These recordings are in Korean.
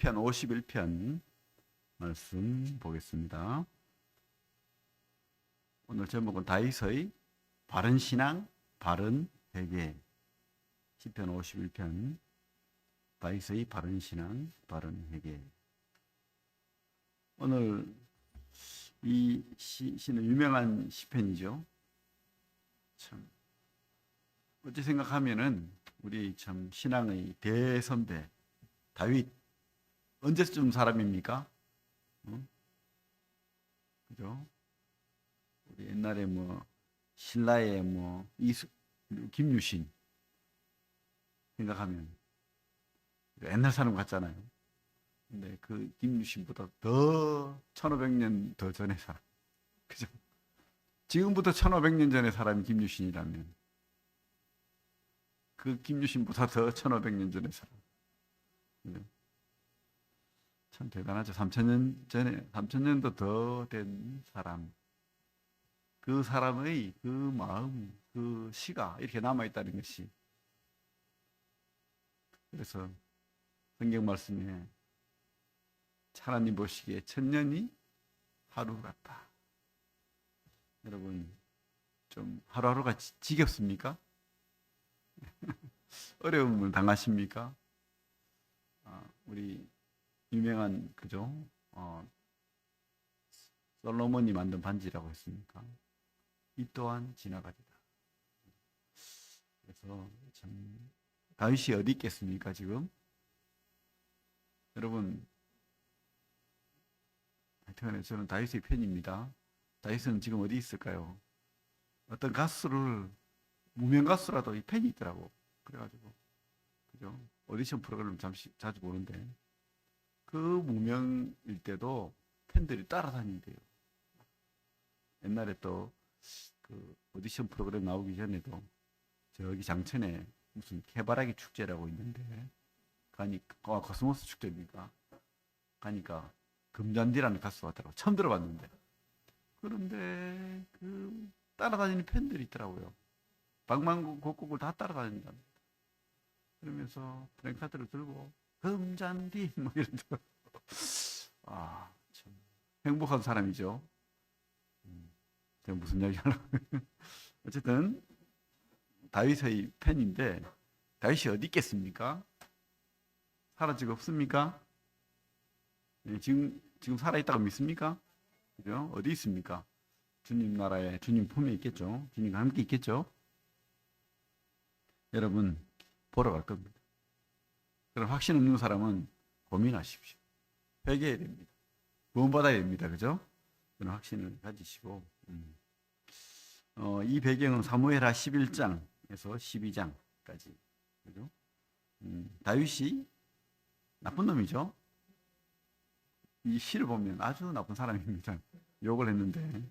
시편 51편 말씀 보겠습니다. 오늘 제목은 다윗의 바른 신앙, 바른 회개. 시편 51편 다윗의 바른 신앙, 바른 회개. 오늘 이 시는 유명한 시편이죠. 참 어찌 생각하면은 우리 참 신앙의 대선배 다윗 언제쯤 사람입니까? 그죠? 우리 옛날에 뭐 신라의 뭐 김유신 생각하면 옛날 사람 같잖아요. 근데 그 김유신보다 더 1500년 더 전에 사람. 그죠? 지금부터 1500년 전에 사람이 김유신이라면 그 김유신보다 더 1500년 전에 사람. 그죠? 참 대단하죠. 3000년 전에, 3000년도 더 된 사람. 그 사람의 그 마음, 그 시가 이렇게 남아있다는 것이. 그래서 성경 말씀에 하나님 보시기에 천년이 하루 같다. 여러분, 좀 하루하루가 지겹습니까? 어려움을 당하십니까? 우리 유명한 그죠? 솔로몬이 만든 반지라고 했습니까? 이 또한 지나가리라. 그래서 참 다윗이 어디 있겠습니까 지금? 여러분, 하여튼 저는 다윗의 팬입니다. 다윗은 지금 어디 있을까요? 어떤 가수를 무명 가수라도 이 팬이 있더라고. 그래가지고 그죠? 오디션 프로그램 자주 보는데 그 무명일 때도 팬들이 따라다닌대요. 옛날에 또 그 오디션 프로그램 나오기 전에도 저기 장천에 무슨 해바라기 축제라고 있는데 가니까 코스모스 축제입니까? 가니까 금잔디라는 가수가 왔더라고. 처음 들어봤는데. 그런데 그 따라다니는 팬들이 있더라고요. 방방곡곡을 다 따라다닌다. 그러면서 프랭카드를 들고 금잔디 뭐 이러더라고. 참 행복한 사람이죠. 제가 무슨 이야기 하려고. 어쨌든 다윗의 팬인데 다윗이 어디 있겠습니까? 사라지고 없습니까? 네, 지금 살아있다고 믿습니까? 그죠? 어디 있습니까? 주님 나라에 주님 품에 있겠죠. 주님과 함께 있겠죠. 여러분 보러 갈 겁니다. 그럼 확신 없는 사람은 고민하십시오. 회개해야 됩니다. 구원받아야 됩니다. 그죠? 그런 확신을 가지시고 이 배경은 사무엘하 11장에서 12장까지. 그죠? 다윗이 나쁜 놈이죠. 이 시를 보면 아주 나쁜 사람입니다. 욕을 했는데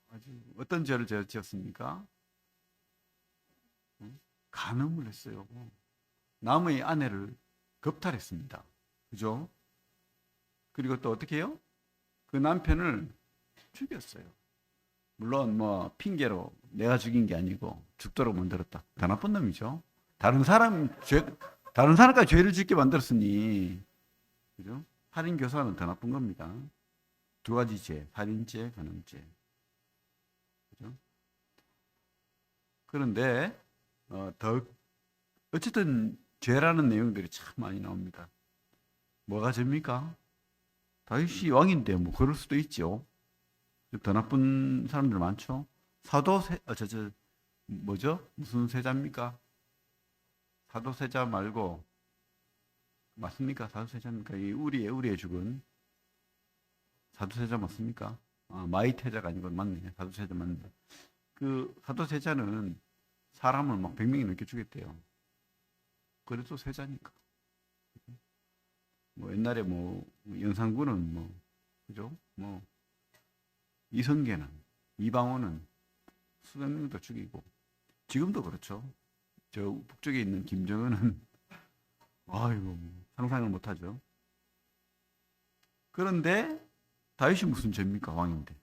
아주 어떤 죄를 지었습니까? 간음을 했어요. 남의 아내를 겁탈했습니다. 그죠? 그리고 또 어떻게 해요? 그 남편을 죽였어요. 물론 뭐 핑계로 내가 죽인 게 아니고 죽도록 만들었다. 더 나쁜 놈이죠. 다른 사람까지 죄를 짓게 만들었으니, 그죠? 살인 교사는 더 나쁜 겁니다. 두 가지 죄, 살인죄, 간음죄. 그죠? 그런데 어쨌든 죄라는 내용들이 참 많이 나옵니다. 뭐가 죄입니까? 다윗이 왕인데 뭐 그럴 수도 있죠. 더 나쁜 사람들 많죠. 뭐죠? 무슨 세자입니까? 사도세자 말고 맞습니까? 사도세자입니까? 이 우리의 죽은 사도세자 맞습니까? 마이태자가 아니고 맞네. 사도세자 맞네. 그 사도세자는 사람을 막 100명이 넘게 죽였대요. 그래도 세자니까. 뭐 옛날에 뭐 연산군은 뭐 그죠? 뭐 이성계는 이방원은 수백 명도 죽이고 지금도 그렇죠. 저 북쪽에 있는 김정은은 아이고 상상을 못하죠. 그런데 다윗이 무슨 죄입니까? 왕인데.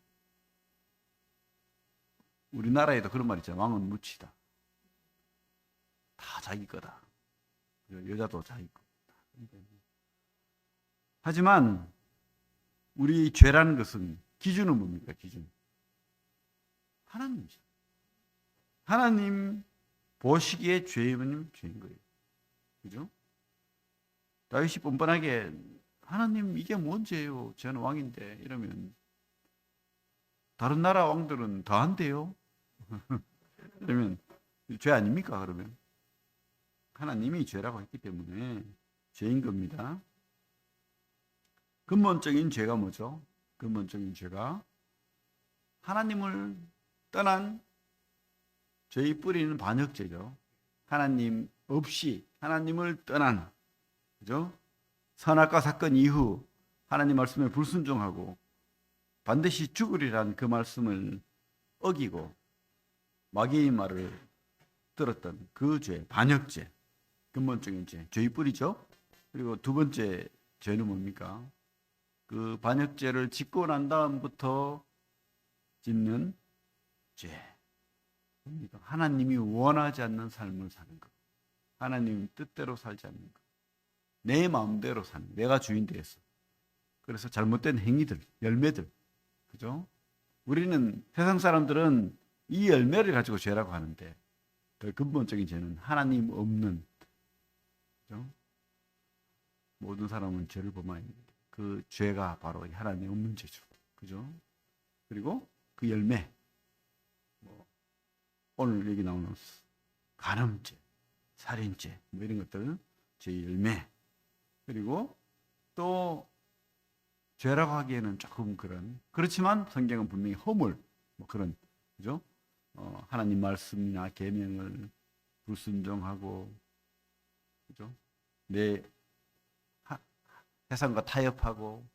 우리나라에도 그런 말 있잖아요. 왕은 무치다. 다 자기 거다. 여자도 자기 거. 하지만 우리 죄라는 것은 기준은 뭡니까? 기준. 하나님이죠. 하나님 보시기에 죄인은 죄인 거예요. 그죠? 다윗이 뻔뻔하게 하나님 이게 뭔 죄예요? 저는 왕인데 이러면 다른 나라 왕들은 더 한대요. 그러면 죄 아닙니까? 그러면 하나님이 죄라고 했기 때문에 죄인 겁니다. 근본적인 죄가 뭐죠? 근본적인 죄가 하나님을 떠난 죄의 뿌리는 반역죄죠. 하나님 없이 하나님을 떠난, 그죠? 선악과 사건 이후 하나님 말씀에 불순종하고 반드시 죽으리란 그 말씀을 어기고 마귀의 말을 들었던 그 죄, 반역죄, 근본적인 죄, 죄의 뿌리죠. 그리고 두 번째 죄는 뭡니까? 그 반역죄를 짓고 난 다음부터 짓는 죄. 뭡니까? 하나님이 원하지 않는 삶을 사는 것. 하나님 뜻대로 살지 않는 것. 내 마음대로 사는 것. 내가 주인 되어서. 그래서 잘못된 행위들, 열매들. 그죠? 우리는 세상 사람들은 이 열매를 가지고 죄라고 하는데 더 근본적인 죄는 하나님 없는, 그죠? 모든 사람은 죄를 범하였는데 그 죄가 바로 하나님 없는 죄죠. 그죠? 그리고 그 열매, 뭐 오늘 여기 나오는 간음죄, 살인죄, 뭐 이런 것들은 죄의 열매. 그리고 또 죄라고 하기에는 조금 그렇지만 성경은 분명히 허물, 뭐 그런, 그죠? 하나님 말씀이나 계명을 불순종하고, 그죠? 내 세상과 타협하고,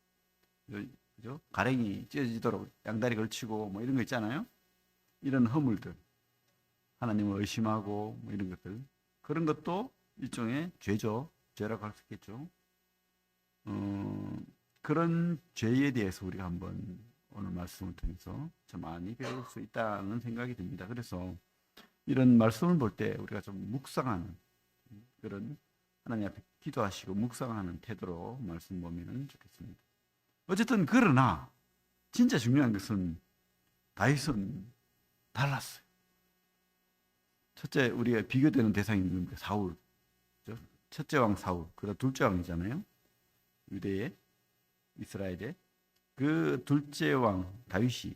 그죠? 가랭이 찢어지도록 양다리 걸치고, 뭐 이런 거 있잖아요. 이런 허물들, 하나님을 의심하고, 뭐 이런 것들, 그런 것도 일종의 죄죠. 죄라고 할 수 있겠죠. 그런 죄에 대해서 우리가 한번 오늘 말씀을 통해서 좀 많이 배울 수 있다는 생각이 듭니다. 그래서 이런 말씀을 볼 때 우리가 좀 묵상하는 그런, 하나님 앞에 기도하시고 묵상하는 태도로 말씀 보면 좋겠습니다. 어쨌든 그러나 진짜 중요한 것은 다윗은 달랐어요. 첫째, 우리가 비교되는 대상이 누굽니까? 사울. 그렇죠? 첫째 왕 사울, 그다음 둘째 왕이잖아요. 유대의, 이스라엘의 그 둘째 왕 다윗이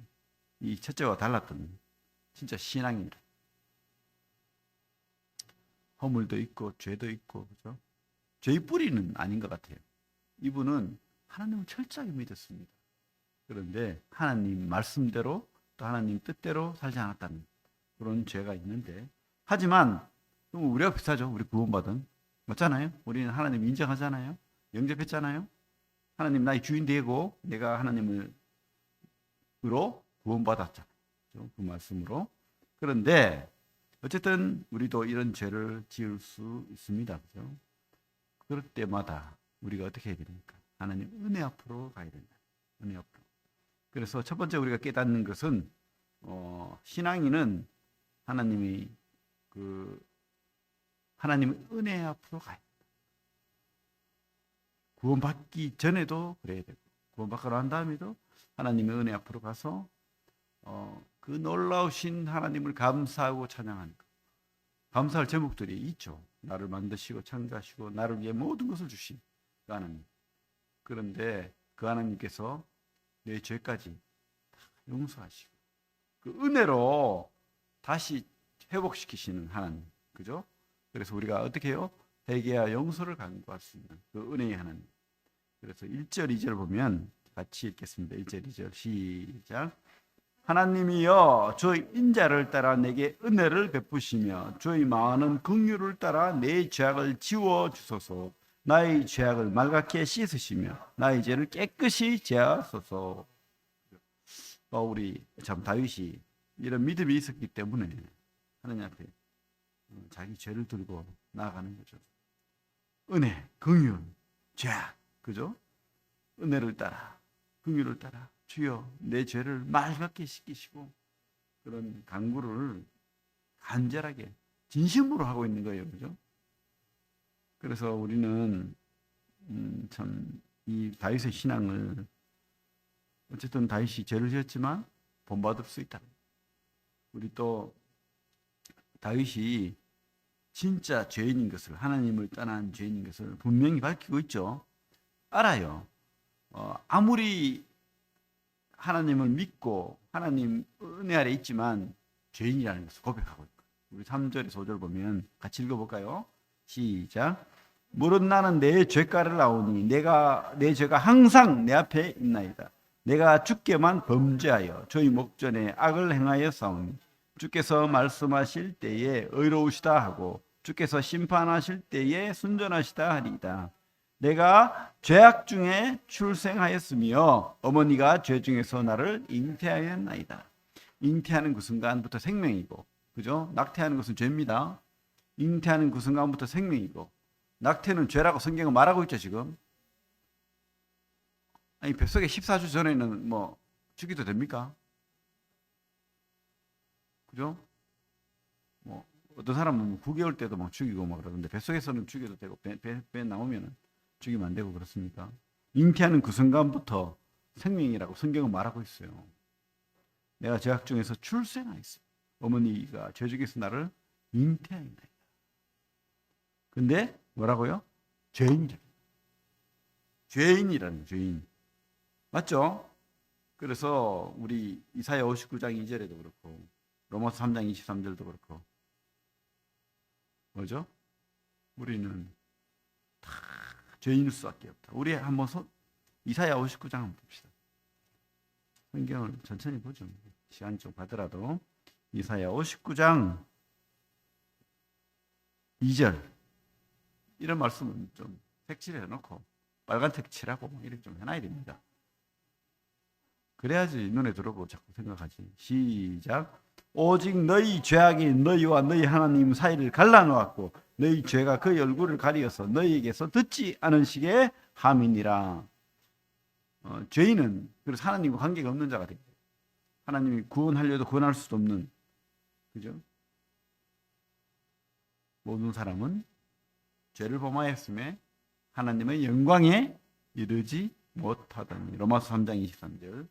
이 첫째와 달랐던 진짜 신앙이라. 허물도 있고 죄도 있고, 그죠? 죄의 뿌리는 아닌 것 같아요. 이분은 하나님을 철저하게 믿었습니다. 그런데 하나님 말씀대로 또 하나님 뜻대로 살지 않았다는 그런 죄가 있는데, 하지만 우리가 비슷하죠. 우리 구원받은, 맞잖아요. 우리는 하나님 인정하잖아요. 영접했잖아요. 하나님 나의 주인 되고 내가 하나님으로 구원받았잖아요. 그 말씀으로. 그런데 어쨌든 우리도 이런 죄를 지을 수 있습니다. 그죠? 그럴 때마다 우리가 어떻게 해야 됩니까? 하나님 은혜 앞으로 가야 된다. 은혜 앞으로. 그래서 첫 번째 우리가 깨닫는 것은 신앙인은 하나님이 하나님의 은혜 앞으로 가야 된다. 구원받기 전에도 그래야 되고 구원받고 난 다음에도 하나님의 은혜 앞으로 가서 그 놀라우신 하나님을 감사하고 찬양하는 것. 감사할 제목들이 있죠. 나를 만드시고 창조하시고 나를 위해 모든 것을 주신 그 하나님. 그런데 그 하나님께서 내 죄까지 다 용서하시고 그 은혜로 다시 회복시키시는 하나님. 그죠? 그래서 우리가 어떻게 해요? 회개와 용서를 간구할 수 있는 그 은혜의 하나님. 그래서 1절, 2절 보면 같이 읽겠습니다. 1절, 2절 시작. 하나님이여 저희 인자를 따라 내게 은혜를 베푸시며 저희 많은 긍휼을 따라 내 죄악을 지워 주소서. 나의 죄악을 말갛게 씻으시며 나의 죄를 깨끗이 제하소서. 우리 참 다윗이 이런 믿음이 있었기 때문에 하나님 앞에 자기 죄를 들고 나아가는 거죠. 은혜, 긍휼, 죄악, 그죠? 은혜를 따라, 긍휼을 따라 주여 내 죄를 맑게 씻기시고 그런 간구를 간절하게 진심으로 하고 있는 거예요, 그죠? 그래서 우리는 참 이 다윗의 신앙을 어쨌든 다윗이 죄를 지었지만 본받을 수 있다. 우리 또 다윗이 진짜 죄인인 것을 하나님을 떠난 죄인인 것을 분명히 밝히고 있죠. 알아요. 아무리 하나님을 믿고 하나님 은혜 아래 있지만 죄인이라는 것을 고백하고 있고 우리 3절에서 5절 보면 같이 읽어볼까요? 시작. 무릇 나는 내 죄가를 아오니 내 죄가 항상 내 앞에 있나이다. 내가 주께만 범죄하여 저희 목전에 악을 행하여 싸우니 주께서 말씀하실 때에 의로우시다 하고 주께서 심판하실 때에 순전하시다 하리이다. 내가 죄악 중에 출생하였으며 어머니가 죄 중에서 나를 잉태하였나이다. 잉태하는 그 순간부터 생명이고, 그죠? 낙태하는 것은 죄입니다. 잉태하는 그 순간부터 생명이고, 낙태는 죄라고 성경은 말하고 있죠, 지금. 아니, 뱃속에 14주 전에는 뭐 죽여도 됩니까? 그죠? 뭐 어떤 사람은 9개월 때도 막 죽이고 막 그러는데 뱃속에서는 죽여도 되고 배 나오면은 죽이면 안 되고 그렇습니까? 잉태하는 그 순간부터 생명이라고 성경은 말하고 있어요. 내가 죄악 중에서 출생하였어. 어머니가 죄 중에서 나를 잉태하였다. 근데 뭐라고요? 죄인이라. 죄인이라는 죄인. 맞죠? 그래서 우리 이사야 59장 2절에도 그렇고 로마서 3장 23절도 그렇고 뭐죠? 우리는 다 죄인일 수밖에 없다. 우리 한번 이사야 59장 한번 봅시다. 성경을 천천히 보죠. 시간이 좀 가더라도 이사야 59장 2절 이런 말씀은 좀 색칠해 놓고 빨간 색 칠하고 이렇게 좀 해놔야 됩니다. 그래야지 눈에 들어오고 자꾸 생각하지. 시작. 오직 너희 죄악이 너희와 너희 하나님 사이를 갈라놓았고 너희 죄가 그의 얼굴을 가리어서 너희에게서 듣지 않은 식의 함이니라. 죄인은 그래서 하나님과 관계가 없는 자가 됩니다. 하나님이 구원하려도 구원할 수도 없는, 그죠? 모든 사람은 죄를 범하였음에 하나님의 영광에 이르지 못하다니. 로마서 3장 23절.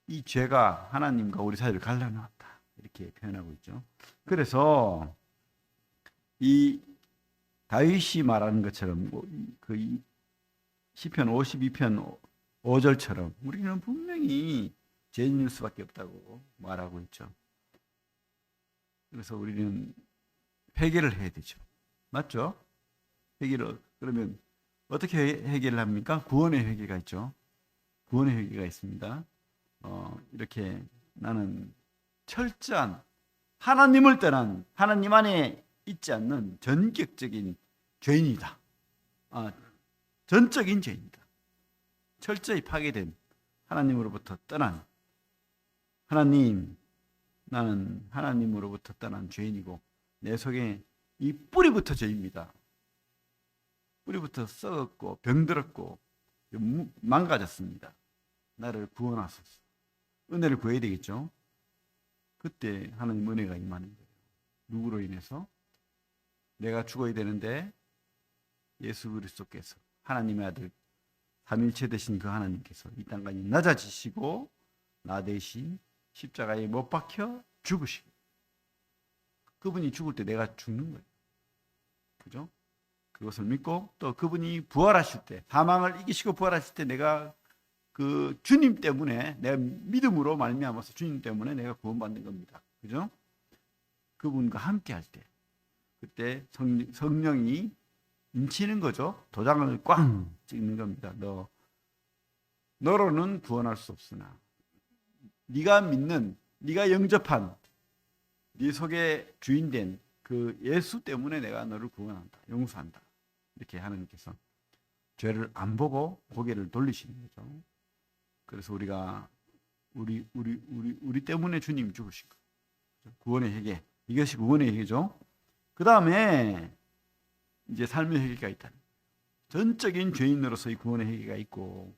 이 죄가 하나님과 우리 사이를 갈라놨다. 이렇게 표현하고 있죠. 그래서 이 다윗이 말하는 것처럼 그 시편 52편 5절처럼 우리는 분명히 죄인일 수밖에 없다고 말하고 있죠. 그래서 우리는 회개를 해야 되죠. 맞죠? 회개를 그러면 어떻게 회개를 합니까? 구원의 회개가 있죠. 구원의 회개가 있습니다. 이렇게 나는 철저한 하나님을 떠난 하나님 안에 있지 않는 전격적인 죄인이다. 전적인 죄인이다. 철저히 파괴된 하나님으로부터 떠난 하나님, 나는 하나님으로부터 떠난 죄인이고 내 속에 이 뿌리부터 죄입니다. 뿌리부터 썩었고 병들었고 망가졌습니다. 나를 구원하소서. 은혜를 구해야 되겠죠. 그때 하나님 은혜가 임하는 거예요. 누구로 인해서? 내가 죽어야 되는데 예수 그리스도께서 하나님의 아들 삼일체 되신 그 하나님께서 이 땅까지 낮아지시고 나 대신 십자가에 못 박혀 죽으시고 그분이 죽을 때 내가 죽는 거예요. 그죠? 그것을 믿고 또 그분이 부활하실 때 사망을 이기시고 부활하실 때 내가 그 주님 때문에 내가 믿음으로 말미암아서 주님 때문에 내가 구원받는 겁니다. 그죠? 그분과 함께 할 때 그때 성령이 인치는 거죠. 도장을 꽝 찍는 겁니다. 너로는 구원할 수 없으나 네가 믿는 네가 영접한 네 속에 주인된 그 예수 때문에 내가 너를 구원한다. 용서한다. 이렇게 하나님께서 죄를 안 보고 고개를 돌리시는 거죠. 그래서 우리가 우리 때문에 주님 죽으신 거. 구원의 회개. 이것이 구원의 회개죠. 그 다음에 이제 삶의 회개가 있다. 전적인 죄인으로서의 구원의 회개가 있고,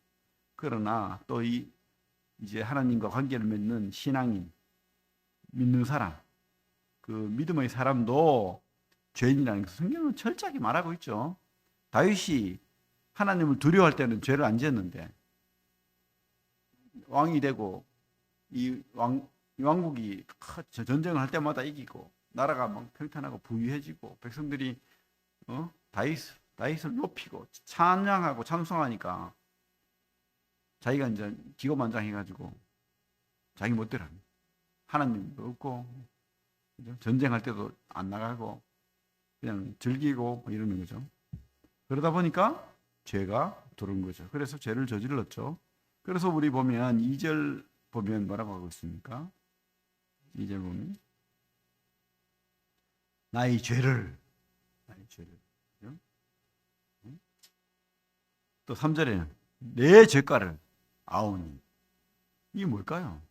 그러나 또 이제 하나님과 관계를 맺는 신앙인, 믿는 사람, 그 믿음의 사람도 죄인이라는 것을 성경은 철저하게 말하고 있죠. 다윗이 하나님을 두려워할 때는 죄를 안 지었는데 왕이 되고 이 왕국이 전쟁을 할 때마다 이기고 나라가 막 평탄하고 부유해지고 백성들이 다윗을 높이고 찬양하고 찬송하니까 자기가 이제 기고만장해가지고 자기 멋대로 합니다. 하나님도 없고 전쟁할 때도 안 나가고 그냥 즐기고 뭐 이러는 거죠. 그러다 보니까 죄가 들어온 거죠. 그래서 죄를 저질렀죠. 그래서 우리 보면 2절 보면 뭐라고 하고 있습니까? 2절 보면 나의 죄를 그죠? 또 3절에는 내 죄가를 아오니. 이게 뭘까요?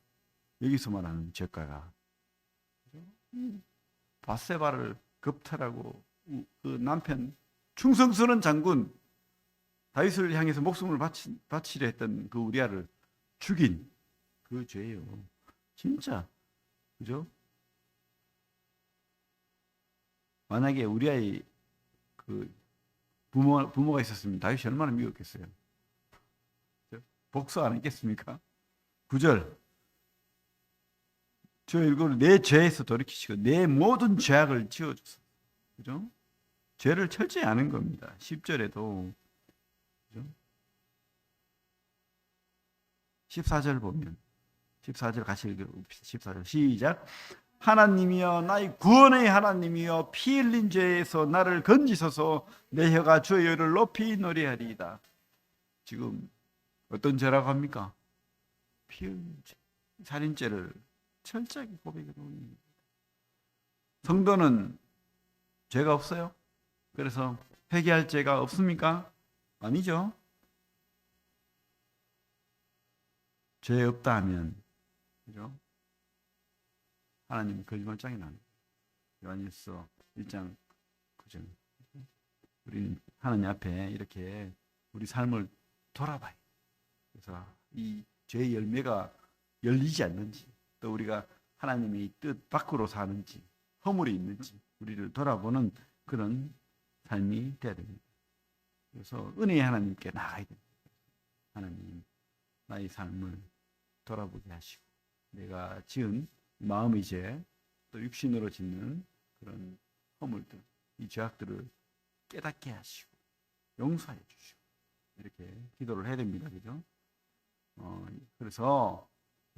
여기서 말하는 죄가가 바세바를 겁탈하고 그 남편 충성스러운 장군 다윗을 향해서 목숨을 바치려 했던 그 우리아를 죽인 그 죄예요. 진짜 그죠? 만약에 우리아의 그 부모가 있었으면 다윗이 얼마나 미웠겠어요. 복수 안 했겠습니까? 9절 저 일곱을 내 죄에서 돌이키시고 내 모든 죄악을 지워주소서. 그죠? 죄를 철저히 아는 겁니다. 10절에도 그죠? 14절 보면 14절 같이 읽어봅시다. 14절 시작. 하나님이여 나의 구원의 하나님이여 피 흘린 죄에서 나를 건지소서. 내 혀가 주의 의를 높이 노래하리이다. 지금 어떤 죄라고 합니까? 피 흘린 죄, 살인죄를 철저하게 고백해 놓습니다. 성도는 죄가 없어요? 그래서 회개할 죄가 없습니까? 아니죠. 죄 없다 하면 그죠? 하나님 거짓말장이 나는 요한일서 1장 9절. 우리는 하나님 앞에 이렇게 우리 삶을 돌아봐요. 그래서 이 죄의 열매가 열리지 않는지, 또 우리가 하나님의 뜻 밖으로 사는지, 허물이 있는지 우리를 돌아보는 그런 삶이 되어야 됩니다. 그래서 은혜의 하나님께 나가야 됩니다. 하나님, 나의 삶을 돌아보게 하시고 내가 지은 마음의 죄, 또 육신으로 짓는 그런 허물들, 이 죄악들을 깨닫게 하시고 용서해 주시고 이렇게 기도를 해야 됩니다. 그죠? 그래서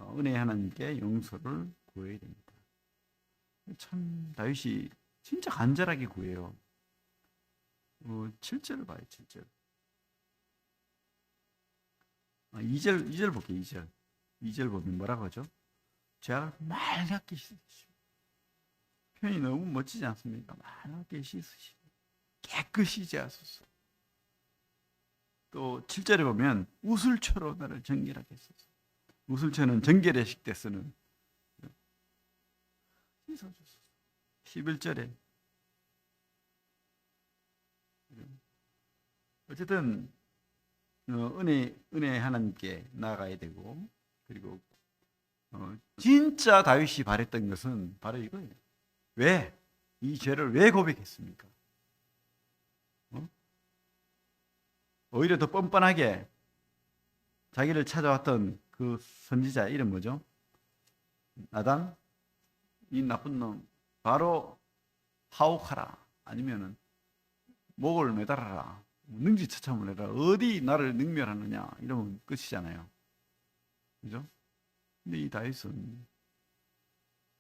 은혜의 하나님께 용서를 구해야 됩니다. 참 다윗이 진짜 간절하게 구해요. 7절을 봐요. 7절. 2절 볼게요. 2절. 2절 보면 뭐라고 하죠? 죄악을 맑게 씻으시고. 표현이 너무 멋지지 않습니까? 맑게 씻으시고 깨끗이 제하소서. 또 7절에 보면 우슬초로 나를 정결하게 하소서. 우슬초는 정결의식 때 쓰는 씻어주소서. 11절에 어쨌든 은혜 하나님께 나아가야 되고, 그리고 진짜 다윗이 바랬던 것은 바로 이거예요. 왜? 이 죄를 왜 고백했습니까? 오히려 더 뻔뻔하게 자기를 찾아왔던 그 선지자 이름 뭐죠? 나단? 이 나쁜 놈 바로 하옥하라, 아니면은 목을 매달아라, 능지처참을 해라, 어디 나를 능멸하느냐, 이러면 끝이잖아요. 그죠? 근데 이 다윗은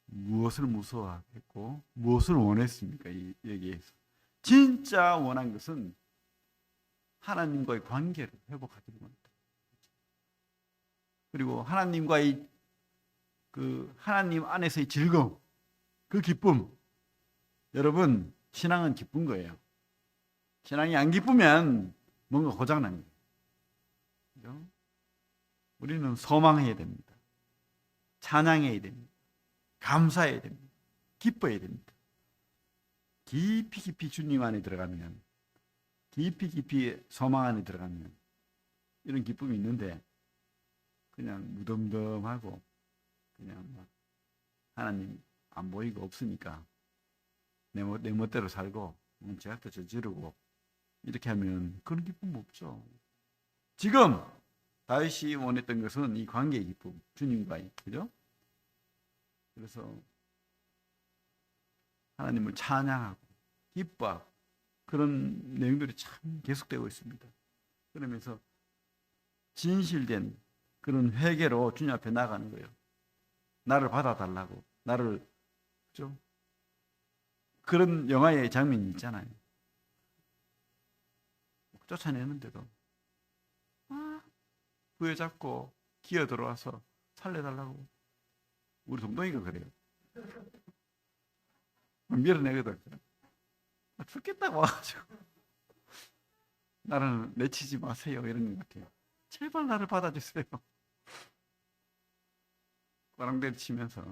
무엇을 무서워했고 무엇을 원했습니까? 여기에서 진짜 원한 것은 하나님과의 관계를 회복하기를 원했다. 그리고 하나님과의 그 하나님 안에서의 즐거움, 그 기쁨. 여러분, 신앙은 기쁜 거예요. 신앙이 안 기쁘면 뭔가 고장난 거예요. 그죠? 우리는 소망해야 됩니다. 찬양해야 됩니다. 감사해야 됩니다. 기뻐해야 됩니다. 깊이 깊이 주님 안에 들어가면, 깊이 깊이 소망 안에 들어가면 이런 기쁨이 있는데 그냥 무덤덤하고 그냥 막 하나님 안 보이고 없으니까 내 멋대로 살고 죄악도 저지르고 이렇게 하면 그런 기쁨 없죠. 지금 다윗이 원했던 것은 이 관계의 기쁨, 주님과의, 그죠? 그래서 하나님을 찬양하고 기뻐하고 그런 내용들이 참 계속되고 있습니다. 그러면서 진실된 그런 회개로 주님 앞에 나가는 거예요. 나를 받아달라고, 나를, 그죠? 그런 영화의 장면이 있잖아요. 쫓아내는데도 부여잡고 기어 들어와서 살려달라고. 우리 동동이가 그래요. 밀어내거든. 죽겠다고 와가지고 나를 내치지 마세요 이런 것 같아요. 제발 나를 받아주세요. 꼬랑대를 치면서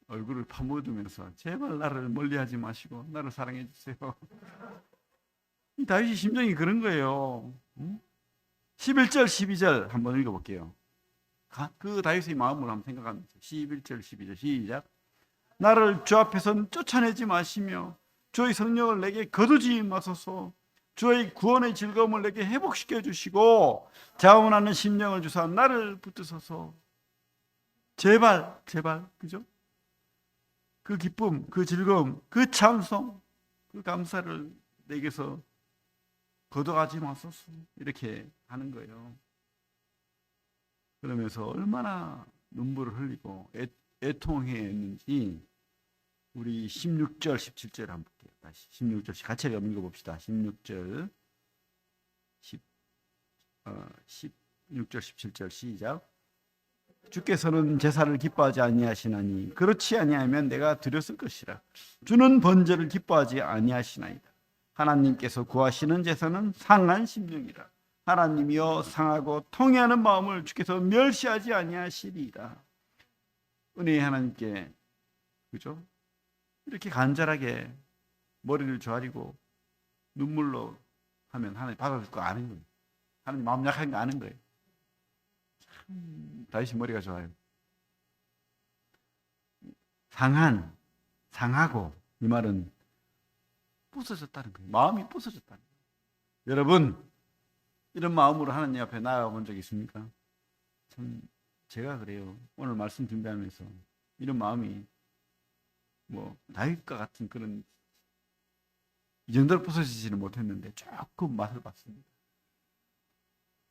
얼굴을 파묻으면서 제발 나를 멀리하지 마시고 나를 사랑해 주세요. 이 다윗의 심정이 그런 거예요. 11절 12절 한번 읽어볼게요. 그 다윗의 마음을 한번 생각하면서 11절 12절 시작. 나를 주 앞에서 쫓아내지 마시며 주의 성령을 내게 거두지 마소서. 주의 구원의 즐거움을 내게 회복시켜 주시고 자원하는 심령을 주사 나를 붙드소서. 제발 제발, 그죠? 그 기쁨, 그 즐거움, 그 찬송, 그 감사를 내게서 거둬가지 마소서. 이렇게 하는 거예요. 그러면서 얼마나 눈물을 흘리고 애통했는지 우리 16절 17절 한번 볼게요. 다시 16절 같이 읽어봅시다. 16절 16절 17절 시작. 주께서는 제사를 기뻐하지 아니하시나니 그렇지 아니하면 내가 드렸을 것이라. 주는 번제를 기뻐하지 아니하시나이다. 하나님께서 구하시는 제사는 상한 심령이라. 하나님이여 상하고 통회하는 마음을 주께서 멸시하지 아니하시리이다. 은혜의 하나님께, 그죠? 이렇게 간절하게 머리를 조아리고 눈물로 하면 하나님 받아줄 거 아는 거예요. 하나님 마음 약한 거 아는 거예요. 참 다윗이 머리가 좋아요. 상하고 이 말은 부서졌다는 거예요. 마음이 부서졌다는 거예요. 여러분 이런 마음으로 하나님 앞에 나아가 본 적 있습니까? 참 제가 그래요. 오늘 말씀 준비하면서 이런 마음이 뭐 다윗과 같은 그런 이 정도로 부서지지는 못했는데 조금 맛을 봤습니다.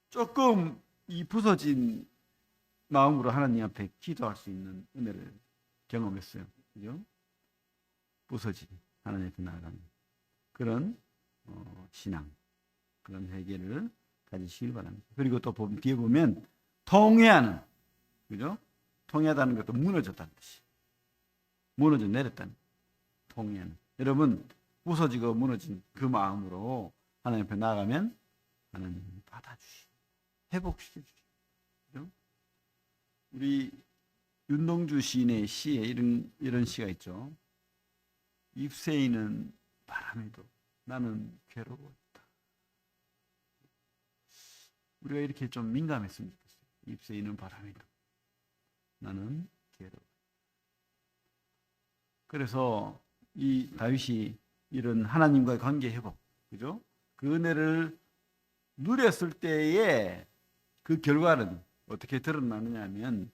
조금 이 부서진 마음으로 하나님 앞에 기도할 수 있는 은혜를 경험했어요. 그죠? 부서진 하나님 앞에 나아가는 그런 신앙, 그런 회개를 가지시길 바랍니다. 그리고 또 뒤에 보면 통회하는, 그죠? 통회하다는 것도 무너졌다는 뜻이. 무너져 내렸다는 통회하는. 여러분 부서지고 무너진 그 마음으로 하나님 앞에 나아가면 하나님이 받아주시고 회복시켜 주시고. 우리 윤동주 시인의 시에 이런 시가 있죠. 잎새이는 바람에도 나는 괴로웠다. 우리가 이렇게 좀 민감했으면 좋겠어요. 잎새이는 바람에도 나는 괴로워. 그래서 이 다윗이 이런 하나님과의 관계 회복, 그죠? 그 은혜를 누렸을 때에 그 결과는 어떻게 드러나느냐 하면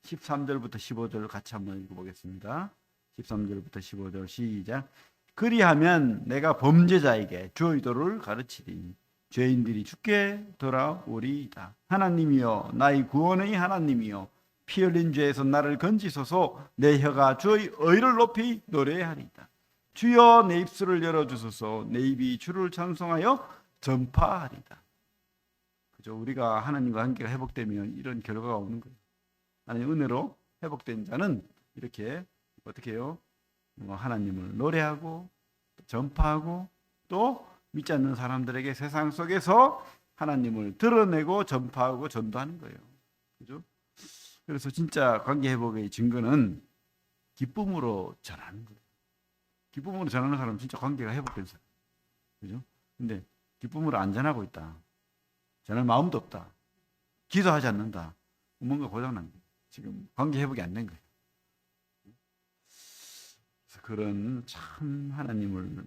13절부터 15절 같이 한번 읽어보겠습니다. 13절부터 15절 시작. 그리하면 내가 범죄자에게 주의 도를 가르치리니 죄인들이 주께 돌아오리이다. 하나님이여 나의 구원의 하나님이여 피 흘린 죄에서 나를 건지소서. 내 혀가 주의 의를 높이 노래하리이다. 주여 내 입술을 열어주소서. 내 입이 주를 찬송하여 전파하리이다. 그죠? 우리가 하나님과 관계가 회복되면 이런 결과가 오는 거예요. 하나님 은혜로 회복된 자는 이렇게 어떻게 해요? 하나님을 노래하고 전파하고 또 믿지 않는 사람들에게 세상 속에서 하나님을 드러내고 전파하고 전도하는 거예요. 그죠? 그래서 진짜 관계 회복의 증거는 기쁨으로 전하는 거예요. 기쁨으로 전하는 사람은 진짜 관계가 회복된 사람. 그죠? 근데 기쁨으로 안 전하고 있다. 전할 마음도 없다. 기도하지 않는다. 뭔가 고장난 거예요. 지금 관계 회복이 안 된 거예요. 그래서 그런 참 하나님을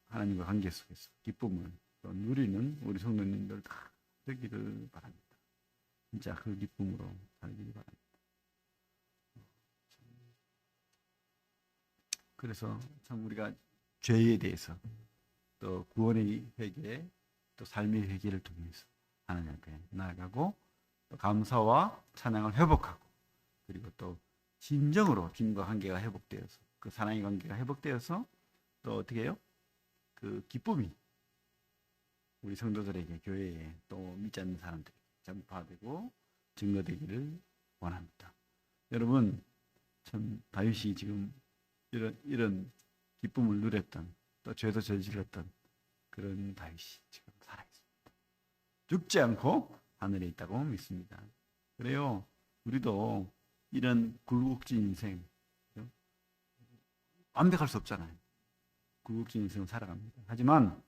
하나님과 관계 속에서 기쁨을 또 누리는 우리 성도님들 다 되기를 바랍니다. 진짜 그 기쁨으로 살기를 바랍니다. 그래서 참 우리가 죄에 대해서 또 구원의 회개 또 삶의 회개를 통해서 하나님 앞에 나아가고 또 감사와 찬양을 회복하고 그리고 또 진정으로 주님과 관계가 회복되어서 그 사랑의 관계가 회복되어서 또 어떻게 해요? 그 기쁨이 우리 성도들에게 교회에 또 믿지 않는 사람들에게 전파되고 증거되기를 원합니다. 여러분 참 다윗이 지금 이런 기쁨을 누렸던 또 죄도 저질렀던 그런 다윗이 지금 살아있습니다. 죽지 않고 하늘에 있다고 믿습니다. 그래요. 우리도 이런 굴곡진 인생 완벽할 수 없잖아요. 굴곡진 인생을 살아갑니다. 하지만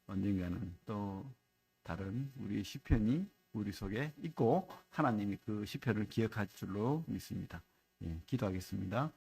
언젠가는 또 다른 우리의 시편이 우리 속에 있고 하나님이 그 시편을 기억할 줄로 믿습니다. 예, 기도하겠습니다.